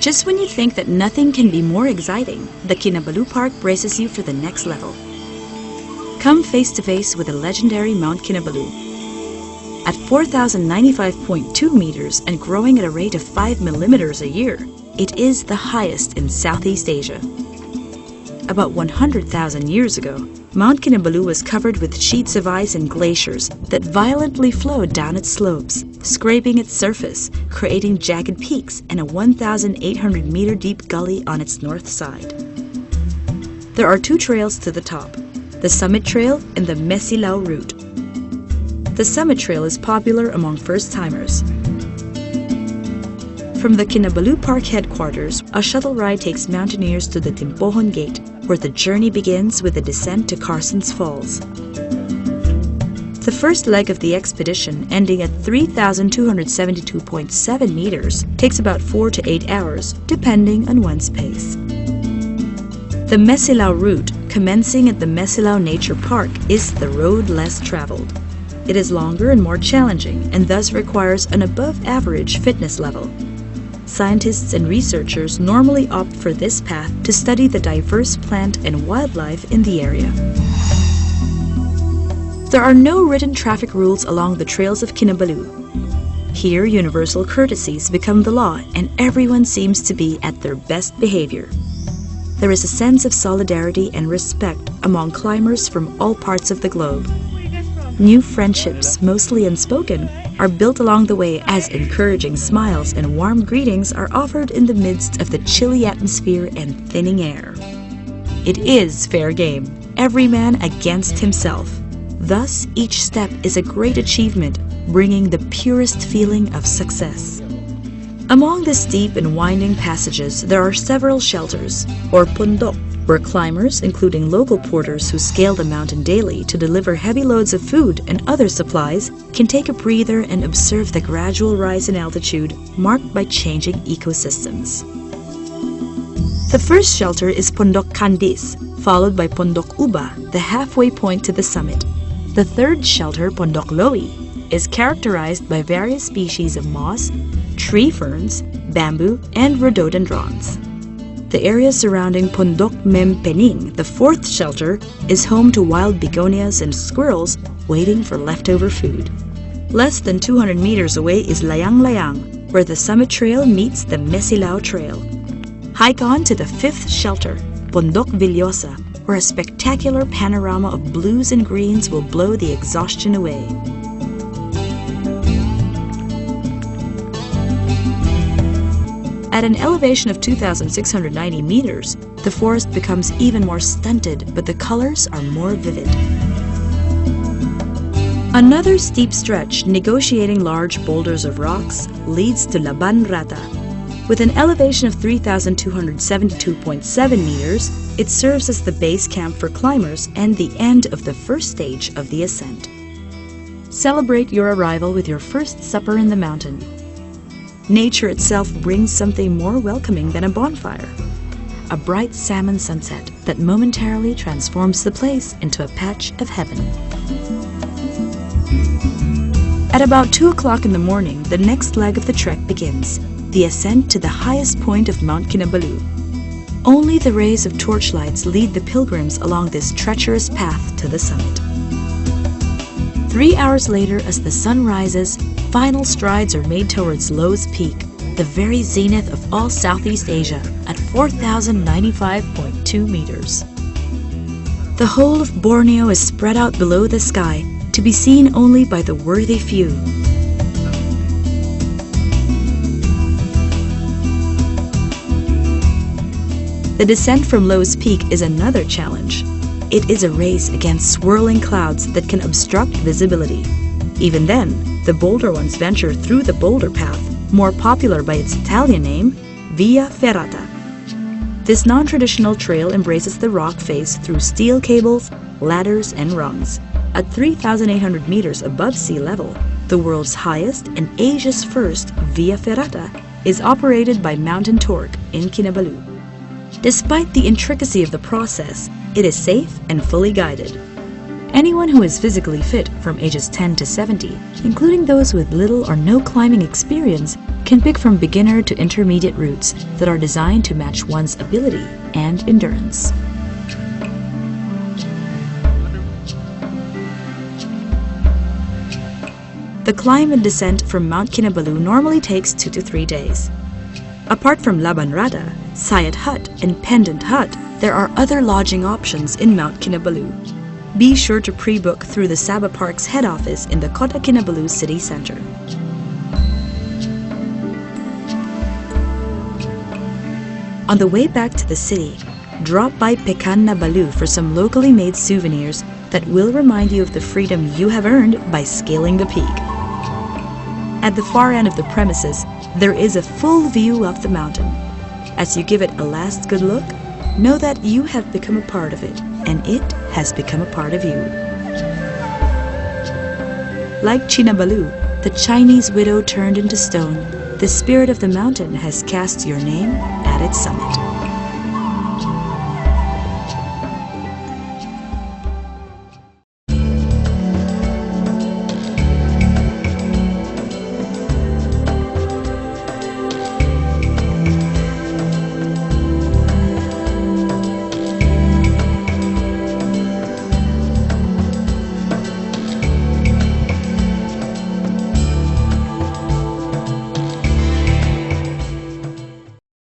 Just when you think that nothing can be more exciting, the Kinabalu Park braces you for the next level. Come face to face with the legendary Mount Kinabalu. At 4,095.2 meters and growing at a rate of 5 millimeters a year, it is the highest in Southeast Asia. About 100,000 years ago, Mount Kinabalu was covered with sheets of ice and glaciers that violently flowed down its slopes, scraping its surface, creating jagged peaks and a 1,800-meter deep gully on its north side. There are two trails to the top, the Summit Trail and the Mesilao route. The Summit Trail is popular among first-timers. From the Kinabalu Park headquarters, a shuttle ride takes mountaineers to the Timpohon Gate, where the journey begins with a descent to Carson's Falls. The first leg of the expedition, ending at 3,272.7 meters, takes about 4 to 8 hours, depending on one's pace. The Mesilao route, commencing at the Mesilao Nature Park, is the road less traveled. It is longer and more challenging, and thus requires an above-average fitness level. Scientists and researchers normally opt for this path to study the diverse plant and wildlife in the area. There are no written traffic rules along the trails of Kinabalu. Here, universal courtesies become the law, and everyone seems to be at their best behavior. There is a sense of solidarity and respect among climbers from all parts of the globe. New friendships, mostly unspoken, are built along the way as encouraging smiles and warm greetings are offered in the midst of the chilly atmosphere and thinning air. It is fair game, every man against himself. Thus, each step is a great achievement, bringing the purest feeling of success. Among the steep and winding passages, there are several shelters, or pundok, where climbers, including local porters who scale the mountain daily to deliver heavy loads of food and other supplies, can take a breather and observe the gradual rise in altitude marked by changing ecosystems. The first shelter is Pondok Kandis, followed by Pondok Uba, the halfway point to the summit. The third shelter, Pondok Loi, is characterized by various species of moss, tree ferns, bamboo, and rhododendrons. The area surrounding Pondok Mempening, the fourth shelter, is home to wild begonias and squirrels waiting for leftover food. Less than 200 meters away is Layang Layang, where the Summit Trail meets the Mesilao Trail. Hike on to the fifth shelter, Pondok Villosa, where a spectacular panorama of blues and greens will blow the exhaustion away. At an elevation of 2,690 meters, the forest becomes even more stunted, but the colors are more vivid. Another steep stretch, negotiating large boulders of rocks, leads to Laban Rata. With an elevation of 3,272.7 meters, it serves as the base camp for climbers and the end of the first stage of the ascent. Celebrate your arrival with your first supper in the mountain. Nature itself brings something more welcoming than a bonfire. A bright salmon sunset that momentarily transforms the place into a patch of heaven. At about 2 o'clock in the morning, the next leg of the trek begins, the ascent to the highest point of Mount Kinabalu. Only the rays of torchlights lead the pilgrims along this treacherous path to the summit. 3 hours later, as the sun rises, final strides are made towards Lo's Peak, the very zenith of all Southeast Asia, at 4,095.2 meters. The whole of Borneo is spread out below the sky, to be seen only by the worthy few. The descent from Lo's Peak is another challenge. It is a race against swirling clouds that can obstruct visibility. Even then, the bolder ones venture through the boulder path, more popular by its Italian name, Via Ferrata. This non-traditional trail embraces the rock face through steel cables, ladders, and rungs. At 3,800 meters above sea level, the world's highest and Asia's first Via Ferrata is operated by Mountain Torque in Kinabalu. Despite the intricacy of the process, it is safe and fully guided. Anyone who is physically fit from ages 10 to 70, including those with little or no climbing experience, can pick from beginner to intermediate routes that are designed to match one's ability and endurance. The climb and descent from Mount Kinabalu normally takes 2 to 3 days. Apart from Labanrada, Sayat Hut, and Pendant Hut, there are other lodging options in Mount Kinabalu. Be sure to pre-book through the Sabah Park's head office in the Kota Kinabalu city center. On the way back to the city, drop by Pekan Nabalu for some locally made souvenirs that will remind you of the freedom you have earned by scaling the peak. At the far end of the premises, there is a full view of the mountain. As you give it a last good look, know that you have become a part of it, and it has become a part of you. Like Kinabalu, the Chinese widow turned into stone, the spirit of the mountain has cast your name at its summit.